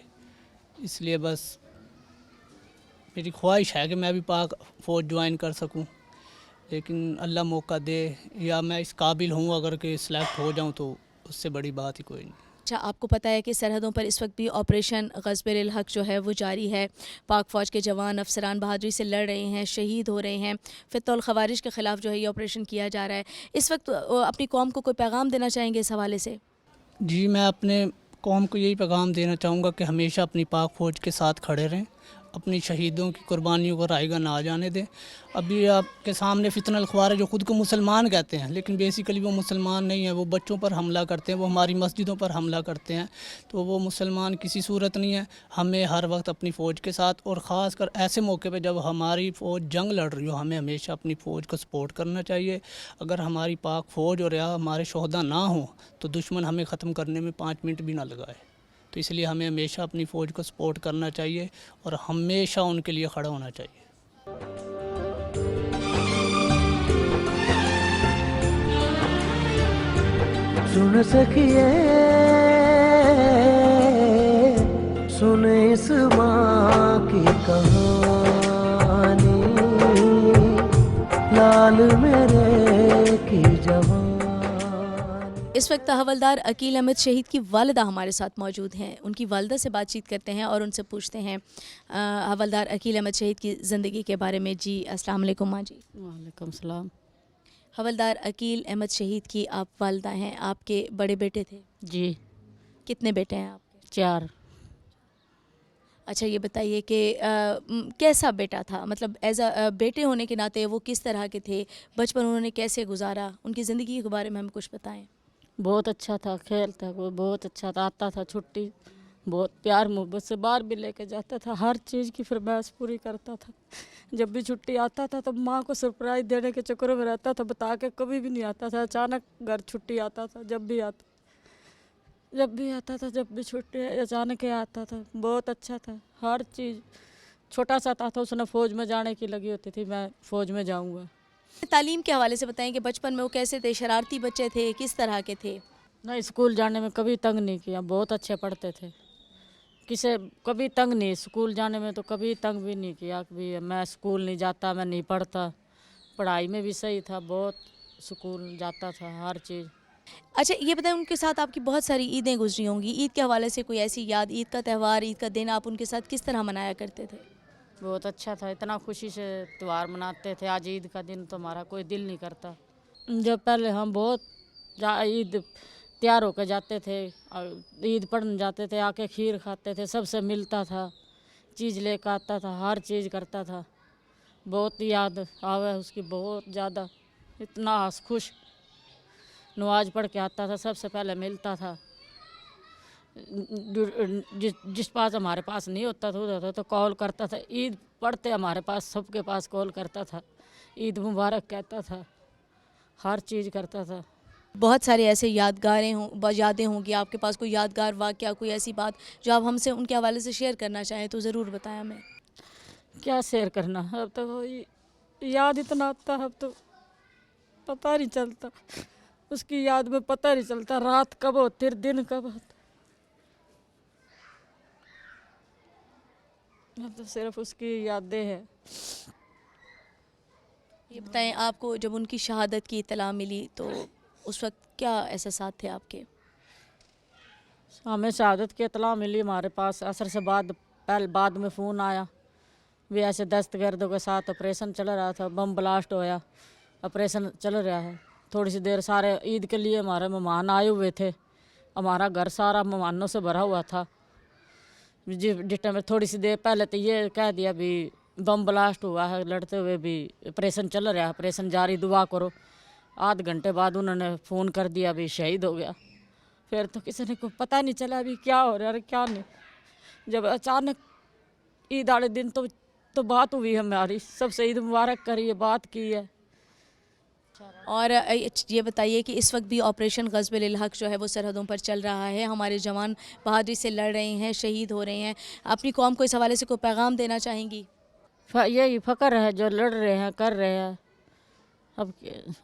इसलिए बस मेरी ख्वाहिश है कि मैं भी पाक फ़ौज ज्वाइन कर सकूं, लेकिन अल्लाह मौका दे या मैं इस काबिल हूं अगर कि सिलेक्ट हो जाऊं तो उससे बड़ी बात ही कोई नहीं। अच्छा, आपको पता है कि सरहदों पर इस वक्त भी ऑपरेशन ग़ज़्ब-ए हक़ जो है वो जारी है। पाक फ़ौज के जवान अफसरान बहादुरी से लड़ रहे हैं, शहीद हो रहे हैं। फ़ितौल ख़वारिज के ख़िलाफ़ जो है ये ऑपरेशन किया जा रहा है। इस वक्त अपनी कौम को कोई पैगाम देना चाहेंगे इस हवाले से? जी, मैं अपने कौम को यही पैगाम देना चाहूँगा कि हमेशा अपनी पाक फ़ौज के साथ खड़े रहें, अपनी शहीदों की कुर्बानियों को रायगा ना जाने दें। अभी आपके सामने फ़ितनल ख़वारिज जो ख़ुद को मुसलमान कहते हैं, लेकिन बेसिकली वो मुसलमान नहीं है। वो बच्चों पर हमला करते हैं, वो हमारी मस्जिदों पर हमला करते हैं। तो वो मुसलमान किसी सूरत नहीं है। हमें हर वक्त अपनी फ़ौज के साथ, और ख़ास कर ऐसे मौके पे जब हमारी फ़ौज जंग लड़ रही हो, हमें हमेशा अपनी फ़ौज को सपोर्ट करना चाहिए। अगर हमारी पाक फ़ौज और या हमारे शोहदा ना हो तो दुश्मन हमें ख़त्म करने में 5 मिनट भी ना लगाए। तो इसलिए हमें हमेशा अपनी फ़ौज को सपोर्ट करना चाहिए और हमेशा उनके लिए खड़ा होना चाहिए। सुन सखिए सुन इस माँ की कहानी, लाल मेरे की जवानी। इस वक्त हवलदार अकील अहमद शहीद की वालिदा हमारे साथ मौजूद हैं। उनकी वालिदा से बातचीत करते हैं और उनसे पूछते हैं हवलदार अकील अहमद शहीद की ज़िंदगी के बारे में। जी अस्सलाम वालेकुम माँ जी। वालेकुम सलाम। हवलदार अकील अहमद शहीद की आप वालिदा हैं, आपके बड़े बेटे थे? जी कितने बेटे हैं आपके? 4। अच्छा, ये बताइए कि कैसा बेटा था, मतलब एज अ बेटे होने के नाते वो किस तरह के थे, बचपन उन्होंने कैसे गुजारा, उनकी ज़िंदगी के बारे में हमें कुछ बताएं। बहुत अच्छा था, खेलता वो बहुत अच्छा था, आता था छुट्टी बहुत प्यार मोहब्बत से बाहर भी लेके जाता था, हर चीज़ की फरमाइश पूरी करता था। जब भी छुट्टी आता था तो माँ को सरप्राइज देने के चक्करों में रहता था, बता के कभी भी नहीं आता था, अचानक घर छुट्टी आता था। जब भी आता था, जब भी छुट्टी अचानक ही आता था। बहुत अच्छा था, हर चीज़। छोटा सा था उसने फ़ौज में जाने की लगी होती थी, मैं फ़ौज में जाऊँगा। तालीम के हवाले से बताएं कि बचपन में वो कैसे थे, शरारती बच्चे थे, किस तरह के थे? नहीं, स्कूल जाने में कभी तंग नहीं किया, बहुत अच्छे पढ़ते थे। किसे कभी तंग नहीं, स्कूल जाने में तो कभी तंग भी नहीं किया कि मैं स्कूल नहीं जाता, मैं नहीं पढ़ता। पढ़ाई में भी सही था, बहुत स्कूल जाता था, हर चीज़। अच्छा ये बताएं, उनके साथ आपकी बहुत सारी ईदें गुजरी होंगी, ईद के हवाले से कोई ऐसी याद, ईद का त्यौहार, ईद का दिन आप उनके साथ किस तरह मनाया करते थे? बहुत अच्छा था, इतना खुशी से त्यौहार मनाते थे। आज ईद का दिन तो हमारा कोई दिल नहीं करता। जब पहले हम बहुत ईद तैयार होकर जाते थे, ईद पढ़ने जाते थे, आके खीर खाते थे, सबसे मिलता था, चीज़ लेकर आता था, हर चीज़ करता था। बहुत याद आवे उसकी, बहुत ज़्यादा। इतना खुश, नमाज पढ़ के आता था, सबसे पहले मिलता था। जिस पास हमारे पास नहीं होता था उधर तो कॉल करता था। ईद पढ़ते हमारे पास सबके पास कॉल करता था, ईद मुबारक कहता था, हर चीज़ करता था। बहुत सारे ऐसे यादें होंगी आपके पास, कोई यादगार वाक़या, कोई ऐसी बात जो आप हमसे उनके हवाले से शेयर करना चाहें तो ज़रूर बताएं हमें। क्या शेयर करना, अब तो याद इतना आता है, अब तो पता नहीं चलता। उसकी याद में पता नहीं चलता रात कब होती दिन कब होता। अब तो सिर्फ उसकी यादें हैं। ये बताएं, आपको जब उनकी शहादत की इत्तला मिली तो उस वक्त क्या एहसासात थे आपके? हमें शहादत की इत्तला मिली, हमारे पास असर से बाद में फ़ोन आया भी ऐसे दस्तगर्दों के साथ ऑपरेशन चल रहा था, बम ब्लास्ट होया, ऑपरेशन चल रहा है। थोड़ी सी देर सारे ईद के लिए हमारे मेहमान आए हुए थे, हमारा घर सारा मेहमानों से भरा हुआ था। जिस टाइम थोड़ी सी देर पहले तो ये कह दिया भी बम ब्लास्ट हुआ है, लड़ते हुए भी ऑपरेशन चल रहा है, ऑपरेशन जारी, दुआ करो। आध घंटे बाद उन्होंने फ़ोन कर दिया भी शहीद हो गया। फिर तो किसी ने को पता नहीं चला अभी क्या हो रहा है क्या नहीं। जब अचानक ईद वाले दिन तो बात हुई हमारी, सबसे ईद मुबारक करी है, बात की है। और ये बताइए कि इस वक्त भी ऑपरेशन ग़ज़्व-उल हक़ जो है वो सरहदों पर चल रहा है, हमारे जवान बहादुरी से लड़ रहे हैं, शहीद हो रहे हैं। अपनी कौम को इस हवाले से कोई पैगाम देना चाहेंगी? यही फ़ख्र है जो लड़ रहे हैं, कर रहे हैं। अब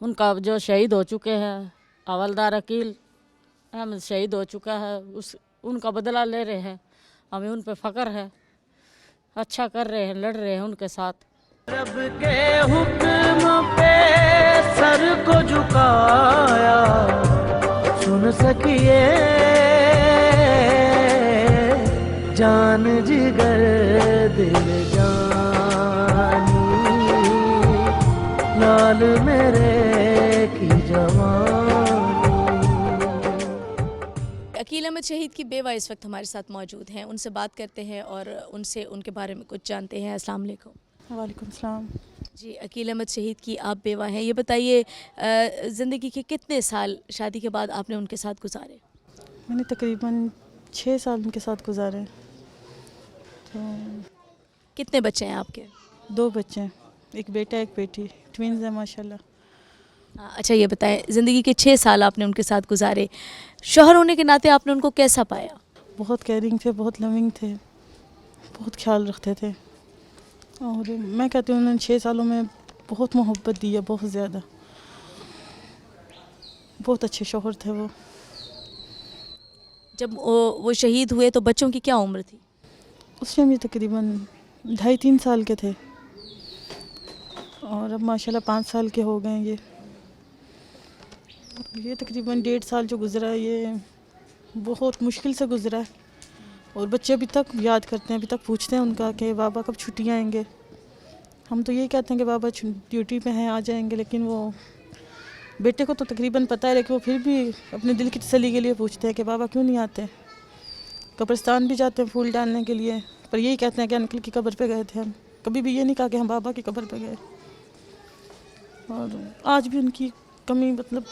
उनका जो शहीद हो चुके हैं, हवलदार अकील अहमद शहीद हो चुका है, उनका बदला ले रहे हैं, हमें उन पे फ़ख्र है। अच्छा कर रहे हैं, लड़ रहे हैं उनके साथ। रब के हुक्म पे सर को झुकाया, सुन सकिए जान जिगर दिल जानी, लाल मेरे की जवानी। अकील अहमद शहीद की बेवा इस वक्त हमारे साथ मौजूद हैं, उनसे बात करते हैं और उनसे उनके बारे में कुछ जानते हैं। अस्सलाम वालेकुम। वालेकुम सलाम। जी, अकील अहमद शहीद की आप बेवा हैं, ये बताइए ज़िंदगी के कितने साल शादी के बाद आपने उनके साथ गुजारे? मैंने तकरीबन 6 साल उनके साथ गुजारे। तो कितने बच्चे हैं आपके? 2 बच्चे हैं, एक बेटा एक बेटी, ट्विन्स हैं माशाल्लाह। अच्छा ये बताएं, ज़िंदगी के 6 साल आपने उनके साथ गुजारे, शौहर होने के नाते आपने उनको कैसा पाया? बहुत केयरिंग थे, बहुत लविंग थे, बहुत ख्याल रखते थे। और मैं कहती हूँ उन्होंने 6 सालों में बहुत मोहब्बत दी है, बहुत ज़्यादा। बहुत अच्छे शौहर थे वो। जब वो शहीद हुए तो बच्चों की क्या उम्र थी? उस टाइम ये तकरीबन 2.5-3 साल के थे और अब माशाल्लाह 5 साल के हो गए हैं। ये तकरीबन 1.5 साल जो गुज़रा है ये बहुत मुश्किल से गुज़रा है। और बच्चे अभी तक याद करते हैं, अभी तक पूछते हैं उनका कि बाबा कब छुट्टियाँ आएंगे। हम तो यही कहते हैं कि बाबा ड्यूटी पे हैं, आ जाएंगे, लेकिन वो बेटे को तो तकरीबन पता है, लेकिन वो फिर भी अपने दिल की तसल्ली के लिए पूछते हैं कि बाबा क्यों नहीं आते। कब्रिस्तान भी जाते हैं फूल डालने के लिए, पर यही कहते हैं कि अंकल की कब्र पे गए थे हम, कभी भी ये नहीं कहा कि हम बाबा की कब्र पे गए। और आज भी उनकी कमी मतलब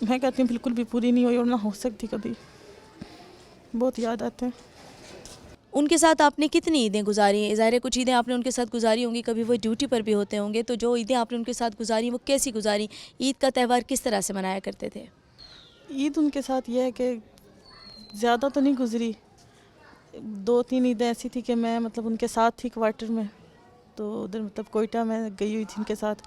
मैं कहती हूँ बिल्कुल भी पूरी नहीं हुई और ना हो सकती कभी। बहुत याद आते हैं। ان کے ساتھ آپ نے کتنی عیدیں گزاری ہیں؟ ظاہر ہے کچھ عیدیں آپ نے ان کے ساتھ گزاری ہوں گی، کبھی وہ ڈیوٹی پر بھی ہوتے ہوں گے، تو جو عیدیں آپ نے ان کے ساتھ گزاری وہ کیسی گزاری؟ عید کا تہوار کس طرح سے منایا کرتے تھے؟ عید ان کے ساتھ یہ ہے کہ زیادہ تو نہیں گزری، 2-3 عیدیں ایسی تھی کہ میں مطلب ان کے ساتھ تھی کوارٹر میں، تو ادھر مطلب کوئٹہ میں گئی ہوئی تھی ان کے ساتھ،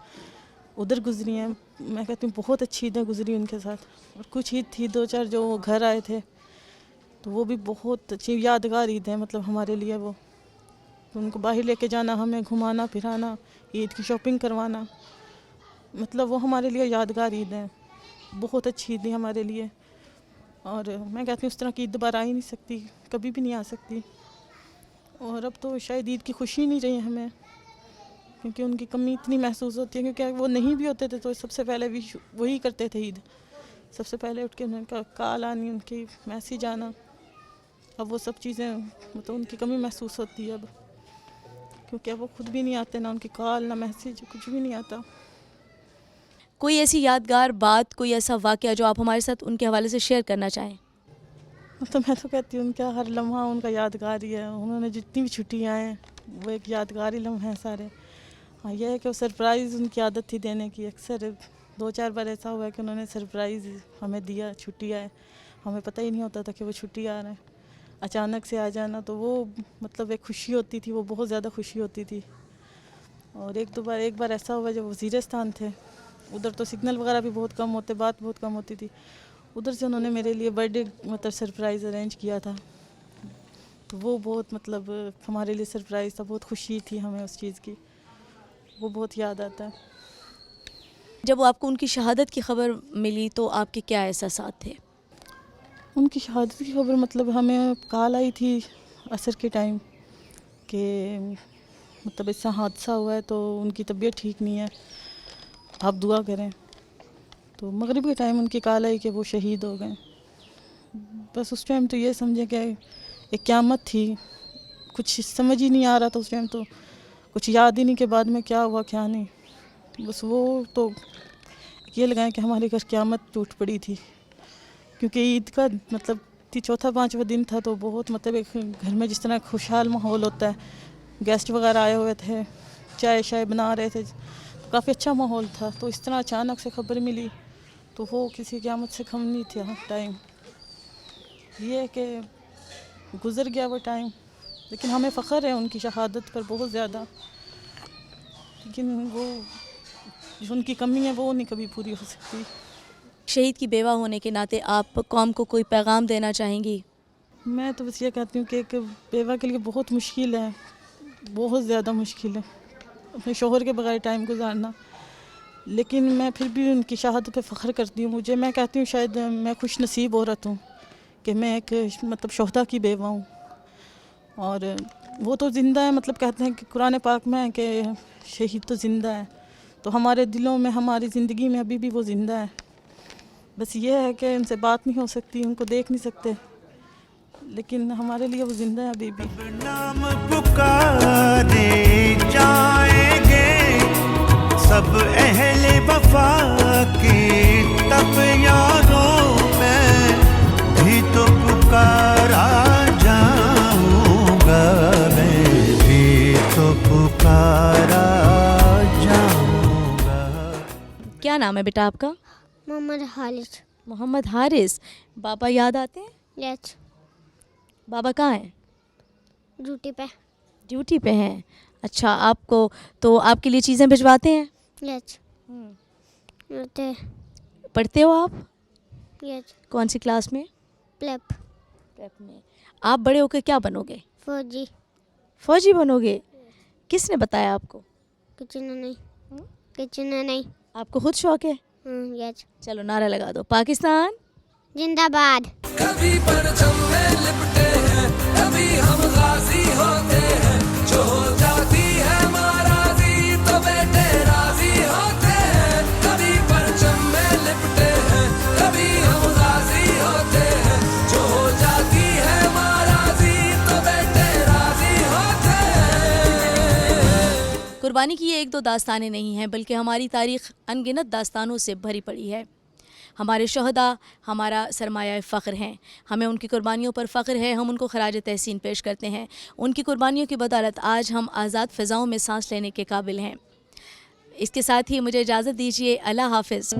ادھر گزری ہیں. میں کہتی ہوں بہت اچھی عیدیں گزری ان کے ساتھ. اور کچھ عید تھی 2-4 جو وہ گھر آئے تھے تو وہ بھی بہت اچھی یادگار عید ہے مطلب ہمارے لیے. وہ تو ان کو باہر لے کے جانا، ہمیں گھمانا پھرانا، عید کی شاپنگ کروانا، مطلب وہ ہمارے لیے یادگار عید ہے، بہت اچھی عید ہے ہمارے لیے. اور میں کہتی ہوں اس طرح کی عید دوبارہ آ ہی نہیں سکتی، کبھی بھی نہیں آ سکتی. اور اب تو شاید عید کی خوشی نہیں رہی ہمیں، کیونکہ ان کی کمی اتنی محسوس ہوتی ہے، کیونکہ وہ نہیں بھی ہوتے تھے تو سب سے پہلے بھی وہی کرتے تھے عید. سب سے پہلے اٹھ کے ان کا کال آنی، ان کی میسیج آنا. اب وہ سب چیزیں مطلب ان کی کمی محسوس ہوتی ہے اب، کیونکہ اب وہ خود بھی نہیں آتے، نہ ان کی کال نہ میسیج، کچھ بھی نہیں آتا. کوئی ایسی یادگار بات، کوئی ایسا واقعہ جو آپ ہمارے ساتھ ان کے حوالے سے شیئر کرنا چاہیں؟ تو میں تو کہتی ہوں ان کا ہر لمحہ ان کا یادگار ہی ہے. انہوں نے جتنی بھی چھٹیاں ہیں وہ ایک یادگاری لمحے ہیں سارے. ہاں یہ ہے کہ وہ سرپرائز ان کی عادت تھی دینے کی. اکثر 2-4 بار ایسا ہوا ہے کہ انہوں نے سرپرائز ہمیں دیا، چھٹی آئے، ہمیں پتہ ہی نہیں ہوتا تھا کہ وہ چھٹی آ رہے ہیں، اچانک سے آ جانا. تو وہ مطلب ایک خوشی ہوتی تھی، وہ بہت زیادہ خوشی ہوتی تھی. اور ایک بار ایسا ہوا جب وزیرستان تھے، ادھر تو سگنل وغیرہ بھی بہت کم ہوتے، بات بہت کم ہوتی تھی. ادھر سے انہوں نے میرے لیے برتھ ڈے مطلب سرپرائز ارینج کیا تھا. تو وہ بہت مطلب ہمارے لیے سرپرائز تھا، بہت خوشی تھی ہمیں اس چیز کی، وہ بہت یاد آتا ہے. جب آپ کو ان کی شہادت کی خبر ملی تو آپ کے کیا احساسات تھے؟ ان کی شہادت کی خبر مطلب ہمیں کال آئی تھی عصر کے ٹائم کہ مطلب اس سے حادثہ ہوا ہے تو ان کی طبیعت ٹھیک نہیں ہے، آپ دعا کریں. تو مغرب کے ٹائم ان کی کال آئی کہ وہ شہید ہو گئے. بس اس ٹائم تو یہ سمجھے کہ ایک قیامت تھی، کچھ سمجھ ہی نہیں آ رہا تھا اس ٹائم، تو کچھ یاد ہی نہیں کہ بعد میں کیا ہوا کیا نہیں. بس وہ تو یہ لگائیں کہ ہمارے گھر قیامت ٹوٹ پڑی تھی، کیونکہ عید کا مطلب 4واں-5واں دن تھا تو بہت مطلب ایک گھر میں جس طرح خوشحال ماحول ہوتا ہے، گیسٹ وغیرہ آئے ہوئے تھے، چائے شائے بنا رہے تھے، کافی اچھا ماحول تھا. تو اس طرح اچانک سے خبر ملی تو وہ کسی قیامت سے کم نہیں تھا ٹائم. یہ ہے کہ گزر گیا وہ ٹائم، لیکن ہمیں فخر ہے ان کی شہادت پر بہت زیادہ. لیکن وہ جو ان کی کمی ہے وہ نہیں کبھی پوری ہو سکتی. شہید کی بیوہ ہونے کے ناطے آپ قوم کو کوئی پیغام دینا چاہیں گی؟ میں تو بس یہ کہتی ہوں کہ ایک بیوہ کے لیے بہت مشکل ہے، بہت زیادہ مشکل ہے اپنے شوہر کے بغیر ٹائم گزارنا. لیکن میں پھر بھی ان کی شہادت پہ فخر کرتی ہوں. میں کہتی ہوں شاید میں خوش نصیب عورت ہوں کہ میں ایک مطلب شہداء کی بیوہ ہوں. اور وہ تو زندہ ہے، مطلب کہتے ہیں کہ قرآن پاک میں ہے کہ شہید تو زندہ ہے، تو ہمارے دلوں میں، ہماری زندگی میں ابھی بھی وہ زندہ ہے. بس یہ ہے کہ ان سے بات نہیں ہو سکتی، ان کو دیکھ نہیں سکتے، لیکن ہمارے لیے وہ زندہ ہے ابھی بھی. نام پکارے جائیں گے سب اہل وفا کے، تب یاروں میں بھی تو پکارا جاؤں گا، میں بھی تو پکارا جاؤں گا. کیا نام ہے بیٹا آپ کا؟ محمد حارث. محمد حارث. بابا یاد آتے ہیں؟ یس. بابا کہاں ہیں؟ ڈیوٹی پہ. ڈیوٹی پہ ہیں. اچھا، آپ کو تو آپ کے لیے چیزیں بھجواتے ہیں؟ یس. پڑھتے ہو آپ؟ یس. کون سی کلاس میں؟ پلیپ. پریپ میں. آپ بڑے ہو کے کیا بنو گے؟ فوجی. فوجی بنو گے؟ کس نے بتایا آپ کو؟ کچن نہیں. کچن نہیں. آپ کو خود شوق ہے؟ یس. چلو نعرہ لگا دو، پاکستان زندہ باد. کبھی پرچم میں لپٹے ہیں، کبھی ہم غازی ہوتے ہیں، جو ہو جاتی ہے ماراضی تو بیٹے راضی ہوتے ہیں. کبھی پرچم میں لپٹے ہیں، کبھی ہم غازی ہوتے ہیں، جو ہو جاتی ہے ماراضی تو بیٹے راضی ہوتے ہیں. قربانی کی یہ 1-2 داستانیں نہیں ہیں، بلکہ ہماری تاریخ ان گنت داستانوں سے بھری پڑی ہے. ہمارے شہداء ہمارا سرمایہ فخر ہیں، ہمیں ان کی قربانیوں پر فخر ہے، ہم ان کو خراج تحسین پیش کرتے ہیں۔ ان کی قربانیوں کی بدولت آج ہم آزاد فضاؤں میں سانس لینے کے قابل ہیں۔ اس کے ساتھ ہی مجھے اجازت دیجیے، اللہ حافظ۔